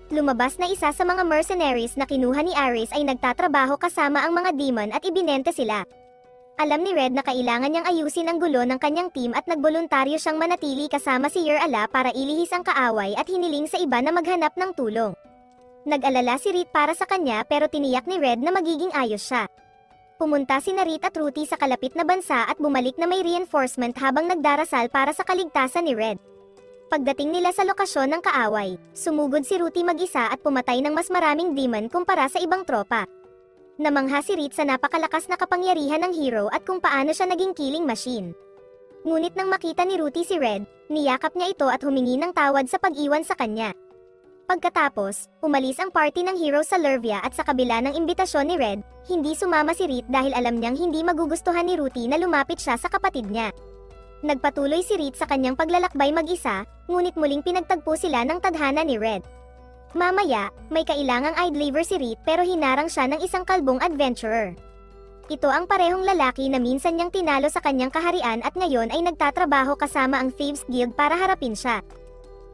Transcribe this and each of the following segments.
Lumabas na isa sa mga mercenaries na kinuha ni Ares ay nagtatrabaho kasama ang mga demon at ibinenta sila. Alam ni Red na kailangan niyang ayusin ang gulo ng kanyang team at nagboluntaryo siyang manatili kasama si Yer Ala para ilihis ang kaaway at hiniling sa iba na maghanap ng tulong. Nag-alala si Reed para sa kanya pero tiniyak ni Red na magiging ayos siya. Pumunta sina Reed at Ruthie sa kalapit na bansa at bumalik na may reinforcement habang nagdarasal para sa kaligtasan ni Red. Pagdating nila sa lokasyon ng kaaway, sumugod si Ruthie mag-isa at pumatay ng mas maraming demon kumpara sa ibang tropa. Namangha si Reed sa napakalakas na kapangyarihan ng hero at kung paano siya naging killing machine. Ngunit nang makita ni Ruthie si Red, niyakap niya ito at humingi ng tawad sa pag-iwan sa kanya. Pagkatapos, umalis ang party ng hero sa Lervia at sa kabila ng imbitasyon ni Red, hindi sumama si Reed dahil alam niyang hindi magugustuhan ni Ruthie na lumapit siya sa kapatid niya. Nagpatuloy si Reed sa kanyang paglalakbay mag-isa, ngunit muling pinagtagpo sila ng tadhana ni Red. Mamaya, may kailangang idoliver si Reed pero hinarang siya ng isang kalbong adventurer. Ito ang parehong lalaki na minsan niyang tinalo sa kanyang kaharian at ngayon ay nagtatrabaho kasama ang Thieves Guild para harapin siya.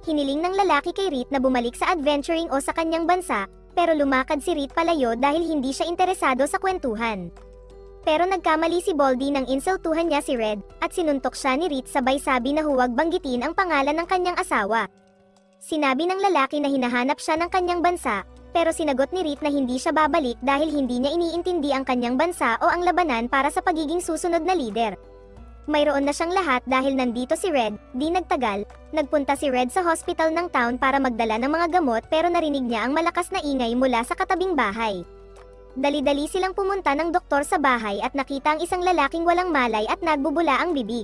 Hiniling ng lalaki kay Reed na bumalik sa adventuring o sa kanyang bansa, pero lumakad si Reed palayo dahil hindi siya interesado sa kwentuhan. Pero nagkamali si Baldy nang insultuhan niya si Red, at sinuntok siya ni Reed sabay sabi na huwag banggitin ang pangalan ng kanyang asawa. Sinabi ng lalaki na hinahanap siya ng kanyang bansa, pero sinagot ni Reed na hindi siya babalik dahil hindi niya iniintindi ang kanyang bansa o ang labanan para sa pagiging susunod na leader. Mayroon na siyang lahat dahil nandito si Red, di nagtagal, nagpunta si Red sa hospital ng town para magdala ng mga gamot pero narinig niya ang malakas na ingay mula sa katabing bahay. Dali-dali silang pumunta ng doktor sa bahay at nakita ang isang lalaking walang malay at nagbubula ang bibig.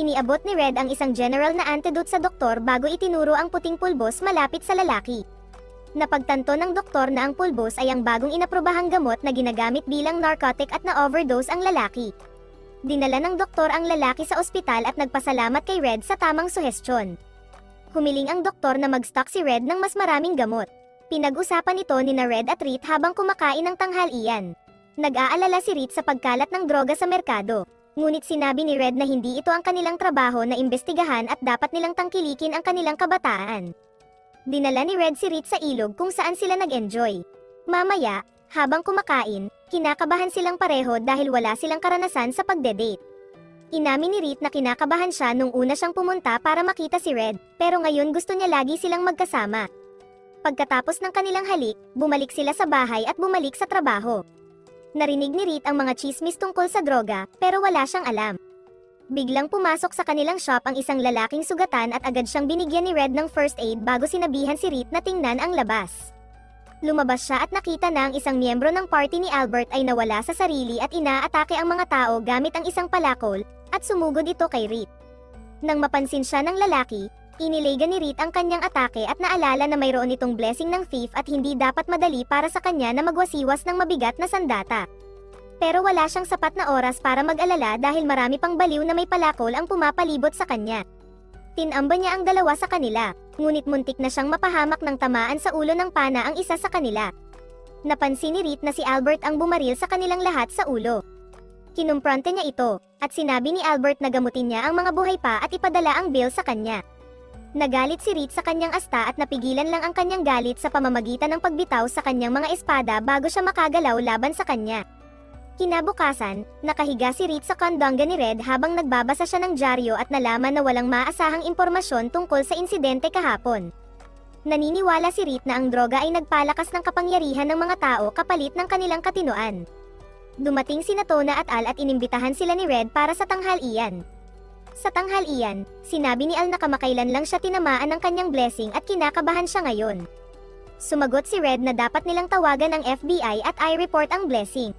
Iniabot ni Red ang isang general na antidote sa doktor bago itinuro ang puting pulbos malapit sa lalaki. Napagtanto ng doktor na ang pulbos ay ang bagong inaprobahang gamot na ginagamit bilang narcotic at na-overdose ang lalaki. Dinala ng doktor ang lalaki sa ospital at nagpasalamat kay Red sa tamang suhestyon. Humiling ang doktor na mag-stock si Red ng mas maraming gamot. Pinag-usapan ito ni Red at Reed habang kumakain ng tanghalian. Nag-aalala si Reed sa pagkalat ng droga sa merkado. Ngunit sinabi ni Red na hindi ito ang kanilang trabaho na imbestigahan at dapat nilang tangkilikin ang kanilang kabataan. Dinala ni Red si Reed sa ilog kung saan sila nag-enjoy. Mamaya, habang kumakain, kinakabahan silang pareho dahil wala silang karanasan sa pagde-date. Inamin ni Reed na kinakabahan siya nung una siyang pumunta para makita si Red, pero ngayon gusto niya lagi silang magkasama. Pagkatapos ng kanilang halik, bumalik sila sa bahay at bumalik sa trabaho. Narinig ni Reed ang mga chismis tungkol sa droga, pero wala siyang alam. Biglang pumasok sa kanilang shop ang isang lalaking sugatan at agad siyang binigyan ni Red ng first aid bago sinabihan si Reed na tingnan ang labas. Lumabas siya at nakita na ang isang miyembro ng party ni Albert ay nawala sa sarili at inaatake ang mga tao gamit ang isang palakol, at sumugod ito kay Reed. Nang mapansin siya ng lalaki, inilega ni Reed ang kanyang atake at naalala na mayroon itong blessing ng thief at hindi dapat madali para sa kanya na magwasiwas ng mabigat na sandata. Pero wala siyang sapat na oras para mag-alala dahil marami pang baliw na may palakol ang pumapalibot sa kanya. Tinamba niya ang dalawa sa kanila, ngunit muntik na siyang mapahamak ng tamaan sa ulo ng pana ang isa sa kanila. Napansin ni Reed na si Albert ang bumaril sa kanilang lahat sa ulo. Kinumpronte niya ito, at sinabi ni Albert na gamutin niya ang mga buhay pa at ipadala ang bill sa kanya. Nagalit si Reed sa kanyang asta at napigilan lang ang kanyang galit sa pamamagitan ng pagbitaw sa kanyang mga espada bago siya makagalaw laban sa kanya. Kinabukasan, nakahiga si Reed sa kandanga ni Red habang nagbabasa siya ng dyaryo at nalaman na walang maasahang impormasyon tungkol sa insidente kahapon. Naniniwala si Reed na ang droga ay nagpalakas ng kapangyarihan ng mga tao kapalit ng kanilang katinoan. Dumating sina Tona at Al at inimbitahan sila ni Red para sa tanghalian. Sa tanghalian, sinabi ni Al na kamakailan lang siya tinamaan ng kanyang blessing at kinakabahan siya ngayon. Sumagot si Red na dapat nilang tawagan ang FBI at i-report ang blessing.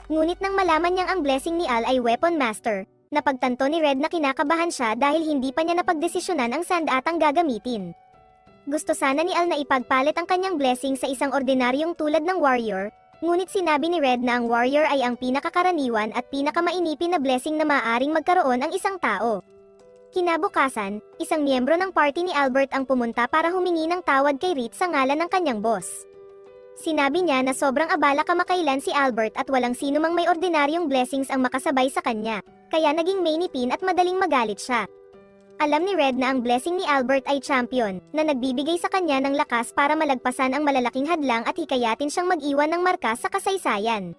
Ngunit nang malaman niyang ang blessing ni Al ay weapon master, napagtanto ni Red na kinakabahan siya dahil hindi pa niya napagdesisyonan ang sandatang gagamitin. Gusto sana ni Al na ipagpalit ang kanyang blessing sa isang ordinaryong tulad ng warrior, ngunit sinabi ni Red na ang warrior ay ang pinakakaraniwan at pinakamainipin na blessing na maaaring magkaroon ang isang tao. Kinabukasan, isang miyembro ng party ni Albert ang pumunta para humingi ng tawad kay Reed sa ngalan ng kanyang boss. Sinabi niya na sobrang abala kamakailan si Albert at walang sino mang may ordinaryong blessings ang makasabay sa kanya, kaya naging mainipin at madaling magalit siya. Alam ni Red na ang blessing ni Albert ay champion, na nagbibigay sa kanya ng lakas para malagpasan ang malalaking hadlang at hikayatin siyang mag-iwan ng marka sa kasaysayan.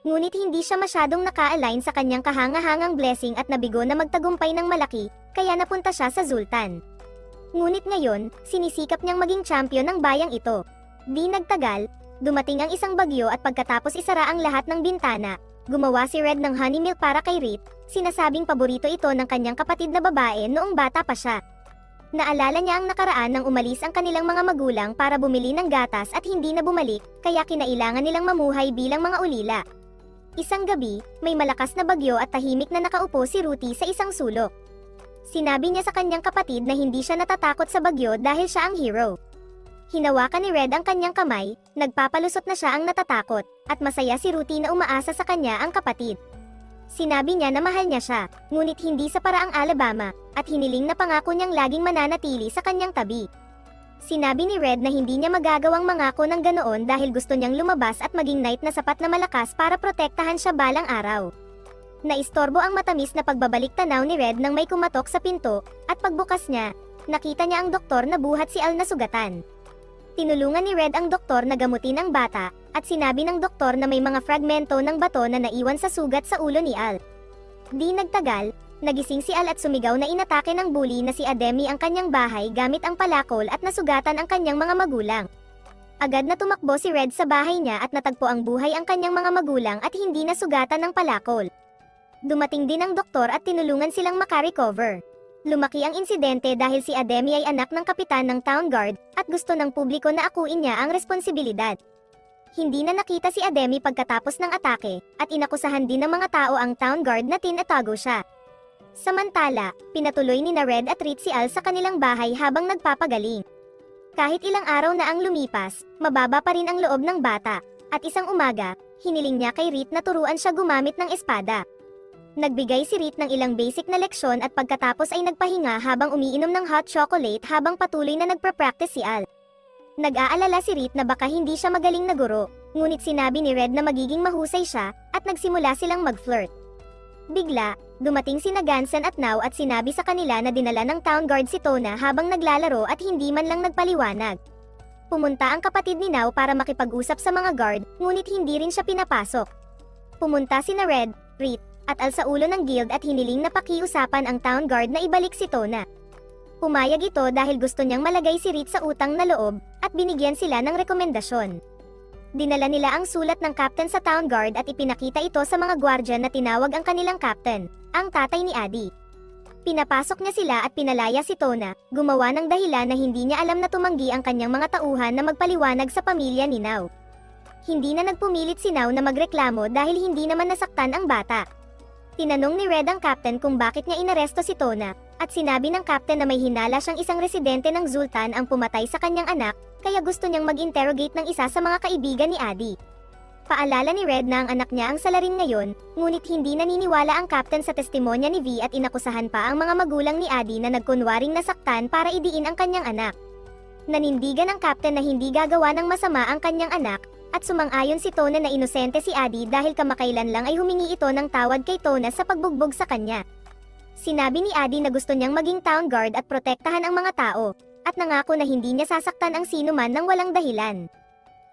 Ngunit hindi siya masyadong naka-align sa kanyang kahangahangang blessing at nabigo na magtagumpay ng malaki, kaya napunta siya sa Zultan. Ngunit ngayon, sinisikap niyang maging champion ng bayang ito. Di nagtagal, dumating ang isang bagyo at pagkatapos isara ang lahat ng bintana, gumawa si Red ng honey milk para kay Reed, sinasabing paborito ito ng kanyang kapatid na babae noong bata pa siya. Naalala niya ang nakaraan nang umalis ang kanilang mga magulang para bumili ng gatas at hindi na bumalik, kaya kinailangan nilang mamuhay bilang mga ulila. Isang gabi, may malakas na bagyo at tahimik na nakaupo si Ruthie sa isang sulok. Sinabi niya sa kanyang kapatid na hindi siya natatakot sa bagyo dahil siya ang hero. Hinawakan ni Red ang kanyang kamay, nagpapalusot na siya ang natatakot, at masaya si Ruthie na umaasa sa kanya ang kapatid. Sinabi niya na mahal niya siya, ngunit hindi sa paraang Alabama, at hiniling na pangako niyang laging mananatili sa kanyang tabi. Sinabi ni Red na hindi niya magagawang mangako ng ganoon dahil gusto niyang lumabas at maging knight na sapat na malakas para protektahan siya balang araw. Naistorbo ang matamis na pagbabalik tanaw ni Red nang may kumatok sa pinto, at pagbukas niya, nakita niya ang doktor na buhat si Al na sugatan. Tinulungan ni Red ang doktor na gamutin ang bata, at sinabi ng doktor na may mga fragmento ng bato na naiwan sa sugat sa ulo ni Al. Di nagtagal, nagising si Al at sumigaw na inatake ng bully na si Ademi ang kanyang bahay gamit ang palakol at nasugatan ang kanyang mga magulang. Agad na tumakbo si Red sa bahay niya at natagpo ang buhay ang kanyang mga magulang at hindi nasugatan ng palakol. Dumating din ang doktor at tinulungan silang makarecover. Lumaki ang insidente dahil si Ademi ay anak ng kapitan ng Town Guard, at gusto ng publiko na akuin niya ang responsibilidad. Hindi na nakita si Ademi pagkatapos ng atake, at inakusahan din ng mga tao ang Town Guard na tinatago siya. Samantala, pinatuloy ni Red at Reed si Al sa kanilang bahay habang nagpapagaling. Kahit ilang araw na ang lumipas, mababa pa rin ang loob ng bata, at isang umaga, hiniling niya kay Reed na turuan siya gumamit ng espada. Nagbigay si Reed ng ilang basic na leksyon at pagkatapos ay nagpahinga habang umiinom ng hot chocolate habang patuloy na nagpa-practice si Al. Nag-aalala si Reed na baka hindi siya magaling na guro, ngunit sinabi ni Red na magiging mahusay siya, at nagsimula silang mag-flirt. Bigla, dumating sina Gansen at Now at sinabi sa kanila na dinala ng Town Guard si Tona habang naglalaro at hindi man lang nagpaliwanag. Pumunta ang kapatid ni Now para makipag-usap sa mga guard, ngunit hindi rin siya pinapasok. Pumunta sina Red, Reed, at Al sa ulo ng guild at hiniling na pakiusapan ang Town Guard na ibalik si Tona. Pumayag ito dahil gusto niyang malagay si Reed sa utang na loob, at binigyan sila ng rekomendasyon. Dinala nila ang sulat ng captain sa Town Guard at ipinakita ito sa mga gwardya na tinawag ang kanilang captain, ang tatay ni Adi. Pinapasok niya sila at pinalaya si Tona, gumawa ng dahilan na hindi niya alam na tumanggi ang kanyang mga tauhan na magpaliwanag sa pamilya ni Now. Hindi na nagpumilit si Now na magreklamo dahil hindi naman nasaktan ang bata. Tinanong ni Red ang captain kung bakit niya inaresto si Tona, at sinabi ng captain na may hinala siyang isang residente ng Zultan ang pumatay sa kanyang anak, kaya gusto niyang mag-interrogate ng isa sa mga kaibigan ni Adi. Paalala ni Red na ang anak niya ang salarin ngayon, ngunit hindi naniniwala ang captain sa testimonya ni V at inakusahan pa ang mga magulang ni Adi na nagkunwaring nasaktan para idiin ang kanyang anak. Nanindigan ang captain na hindi gagawa ng masama ang kanyang anak, at sumang-ayon si Tona na inosente si Adi dahil kamakailan lang ay humingi ito ng tawad kay Tona sa pagbugbog sa kanya. Sinabi ni Adi na gusto niyang maging Town Guard at protektahan ang mga tao, at nangako na hindi niya sasaktan ang sino man ng walang dahilan.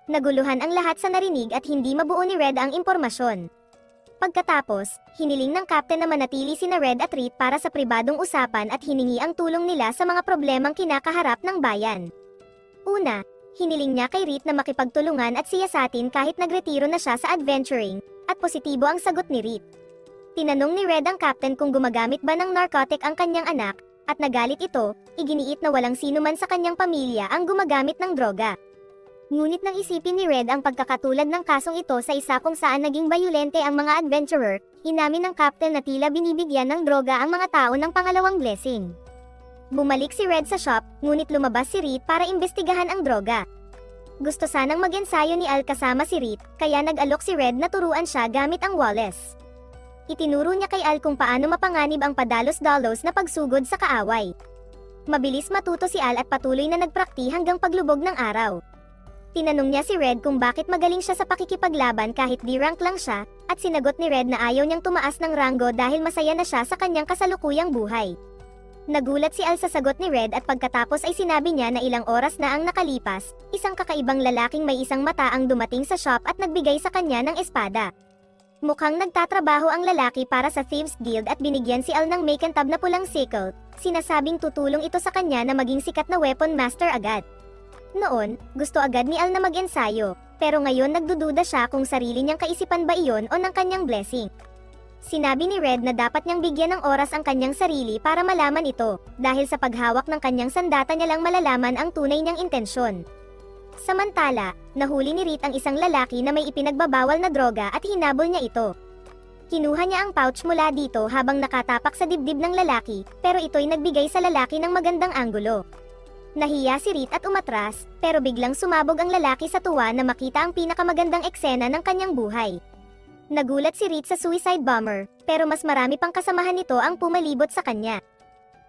Naguluhan ang lahat sa narinig at hindi mabuo ni Red ang impormasyon. Pagkatapos, hiniling ng captain na manatili sina Red at Reed para sa pribadong usapan at hiningi ang tulong nila sa mga problemang kinakaharap ng bayan. Una, hiniling niya kay Reed na makipagtulungan at siyasatin kahit nagretiro na siya sa adventuring, at positibo ang sagot ni Reed. Tinanong ni Red ang captain kung gumagamit ba ng narcotic ang kanyang anak, at nagalit ito, iginiit na walang sino man sa kanyang pamilya ang gumagamit ng droga. Ngunit nang isipin ni Red ang pagkakatulad ng kasong ito sa isa kung saan naging bayolente ang mga adventurer, inamin ng captain na tila binibigyan ng droga ang mga tao ng pangalawang blessing. Bumalik si Red sa shop, ngunit lumabas si Reed para imbestigahan ang droga. Gusto sanang mag-ensayo ni Al kasama si Reed, kaya nag-alok si Red na turuan siya gamit ang Wallace. Itinuro niya kay Al kung paano mapanganib ang padalos-dalos na pagsugod sa kaaway. Mabilis matuto si Al at patuloy na nagprakti hanggang paglubog ng araw. Tinanong niya si Red kung bakit magaling siya sa pakikipaglaban kahit D-rank lang siya, at sinagot ni Red na ayaw niyang tumaas ng ranggo dahil masaya na siya sa kanyang kasalukuyang buhay. Nagulat si Al sa sagot ni Red at pagkatapos ay sinabi niya na ilang oras na ang nakalipas, isang kakaibang lalaking may isang mata ang dumating sa shop at nagbigay sa kanya ng espada. Mukhang nagtatrabaho ang lalaki para sa Thieves Guild at binigyan si Al ng makantab na pulang sickle, sinasabing tutulong ito sa kanya na maging sikat na weapon master agad. Noon, gusto agad ni Al na mag-ensayo, pero ngayon nagdududa siya kung sarili niyang kaisipan ba iyon o ng kanyang blessing. Sinabi ni Red na dapat niyang bigyan ng oras ang kanyang sarili para malaman ito, dahil sa paghawak ng kanyang sandata niya lang malalaman ang tunay niyang intensyon. Samantala, nahuli ni Reed ang isang lalaki na may ipinagbabawal na droga at hinabol niya ito. Kinuha niya ang pouch mula dito habang nakatapak sa dibdib ng lalaki, pero ito'y nagbigay sa lalaki ng magandang anggulo. Nahiya si Reed at umatras, pero biglang sumabog ang lalaki sa tuwa na makita ang pinakamagandang eksena ng kanyang buhay. Nagulat si Reed sa suicide bomber, pero mas marami pang kasamahan nito ang pumalibot sa kanya.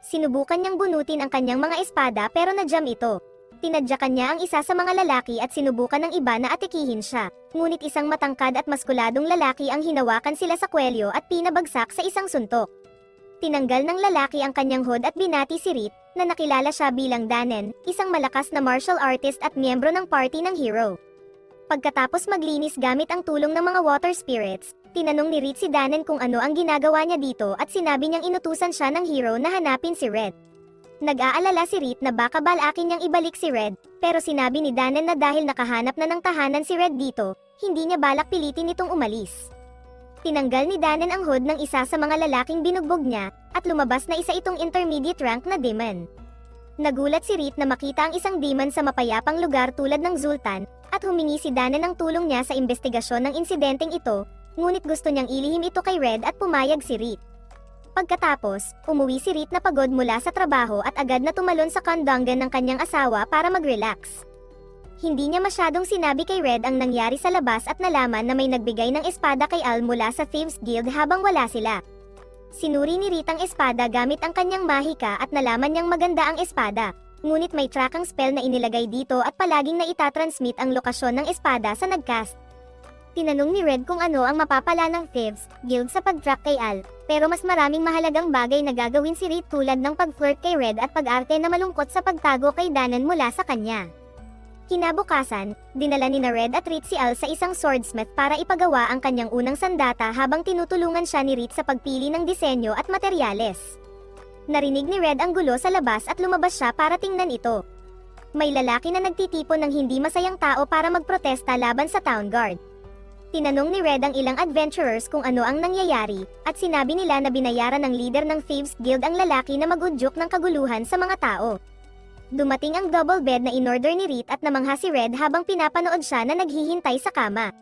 Sinubukan niyang bunutin ang kanyang mga espada pero na-jam ito. Tinadyakan niya ang isa sa mga lalaki at sinubukan ng iba na atikihin siya, ngunit isang matangkad at maskuladong lalaki ang hinawakan sila sa kwelyo at pinabagsak sa isang suntok. Tinanggal ng lalaki ang kanyang hood at binati si Reed, na nakilala siya bilang Danen, isang malakas na martial artist at miyembro ng party ng hero. Pagkatapos maglinis gamit ang tulong ng mga water spirits, tinanong ni Reed si Danen kung ano ang ginagawa niya dito at sinabi niyang inutusan siya ng hero na hanapin si Red. Nag-aalala si Reed na baka balakin niyang ibalik si Red, pero sinabi ni Danen na dahil nakahanap na ng tahanan si Red dito, hindi niya balak pilitin itong umalis. Tinanggal ni Danen ang hood ng isa sa mga lalaking binugbog niya, at lumabas na isa itong intermediate rank na demon. Nagulat si Reed na makita ang isang demon sa mapayapang lugar tulad ng Zultan, at humingi si Danen ng tulong niya sa investigasyon ng insidenteng ito, ngunit gusto niyang ilihim ito kay Red at pumayag si Reed. Pagkatapos, umuwi si Reed na pagod mula sa trabaho at agad na tumalon sa kandanggan ng kanyang asawa para mag-relax. Hindi niya masyadong sinabi kay Red ang nangyari sa labas at nalaman na may nagbigay ng espada kay Al mula sa Thieves Guild habang wala sila. Sinuri ni Reed ang espada gamit ang kanyang mahika at nalaman niyang maganda ang espada, ngunit may trackang spell na inilagay dito at palaging naitatransmit ang lokasyon ng espada sa nagcast. Tinanong ni Red kung ano ang mapapala ng Thieves Guild sa pag-track kay Al, pero mas maraming mahalagang bagay na gagawin si Reed tulad ng pag-flirt kay Red at pag-arte na malungkot sa pagtago kay Danen mula sa kanya. Kinabukasan, dinala ni Red at Reed si Al sa isang swordsmith para ipagawa ang kanyang unang sandata habang tinutulungan siya ni Reed sa pagpili ng disenyo at materyales. Narinig ni Red ang gulo sa labas at lumabas siya para tingnan ito. May lalaki na nagtitipon ng hindi masayang tao para magprotesta laban sa town guard. Tinanong ni Red ang ilang adventurers kung ano ang nangyayari, at sinabi nila na binayaran ng leader ng Thieves Guild ang lalaki na mag-udyok ng kaguluhan sa mga tao. Dumating ang double bed na in-order ni Reed at namangha si Red habang pinapanood siya na naghihintay sa kama.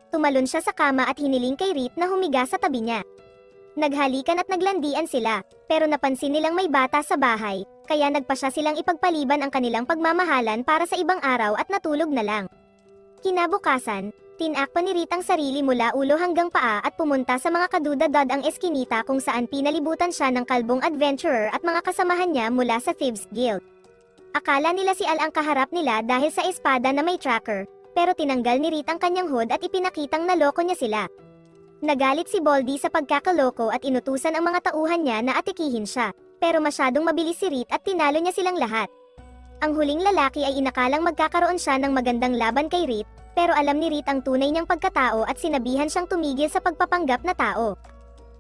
Tumalon siya sa kama at hiniling kay Reed na humiga sa tabi niya. Naghalikan at naglandian sila, pero napansin nilang may bata sa bahay, kaya nagpasya silang ipagpaliban ang kanilang pagmamahalan para sa ibang araw at natulog na lang. Kinabukasan, tinakpan ni Reed ang sarili mula ulo hanggang paa at pumunta sa mga kadudadad ang eskinita kung saan pinalibutan siya ng kalbong adventurer at mga kasamahan niya mula sa Thieves Guild. Akala nila si Al ang kaharap nila dahil sa espada na may tracker, pero tinanggal ni Reed ang kanyang hood at ipinakitang naloko niya sila. Nagalit si Baldy sa pagkakaloko at inutusan ang mga tauhan niya na atikihin siya, pero masyadong mabilis si Reed at tinalo niya silang lahat. Ang huling lalaki ay inakalang magkakaroon siya ng magandang laban kay Reed, pero alam ni Reed ang tunay niyang pagkatao at sinabihan siyang tumigil sa pagpapanggap na tao.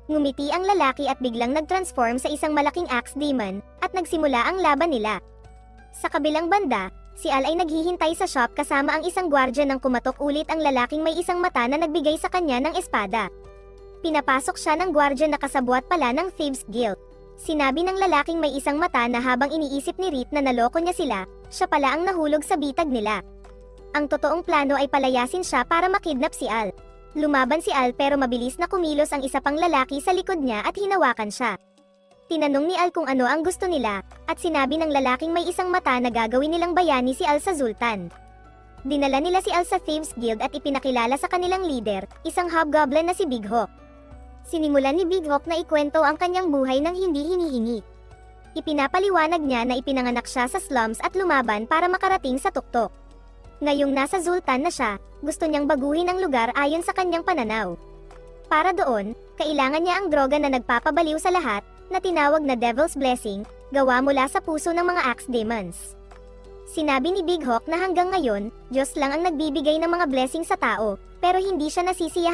Ngumiti ang lalaki at biglang nag-transform sa isang malaking axe demon, at nagsimula ang laban nila. Sa kabilang banda, si Al ay naghihintay sa shop kasama ang isang gwardya nang kumatok ulit ang lalaking may isang mata na nagbigay sa kanya ng espada. Pinapasok siya ng gwardya na kasabwat pala ng Thieves Guild. Sinabi ng lalaking may isang mata na habang iniisip ni Reed na naloko niya sila, siya pala ang nahulog sa bitag nila. Ang totoong plano ay palayasin siya para makidnap si Al. Lumaban si Al pero mabilis na kumilos ang isa pang lalaki sa likod niya at hinawakan siya. Tinanong ni Al kung ano ang gusto nila, at sinabi ng lalaking may isang mata na gagawin nilang bayani si Al sa Zultan. Dinala nila si Al sa Thieves Guild at ipinakilala sa kanilang leader, isang hobgoblin na si Big Hawk. Sinimulan ni Big Hawk na ikwento ang kanyang buhay ng hindi hinihingi. Ipinapaliwanag niya na ipinanganak siya sa slums at lumaban para makarating sa tuktok. Ngayong nasa Zultan na siya, gusto niyang baguhin ang lugar ayon sa kanyang pananaw. Para doon, kailangan niya ang droga na nagpapabaliw sa lahat, na tinawag na Devil's Blessing, gawa mula sa puso ng mga Axe Demons. Sinabi ni Big Hawk na hanggang ngayon, Diyos lang ang nagbibigay ng mga blessing sa tao, pero hindi siya nasisiyahan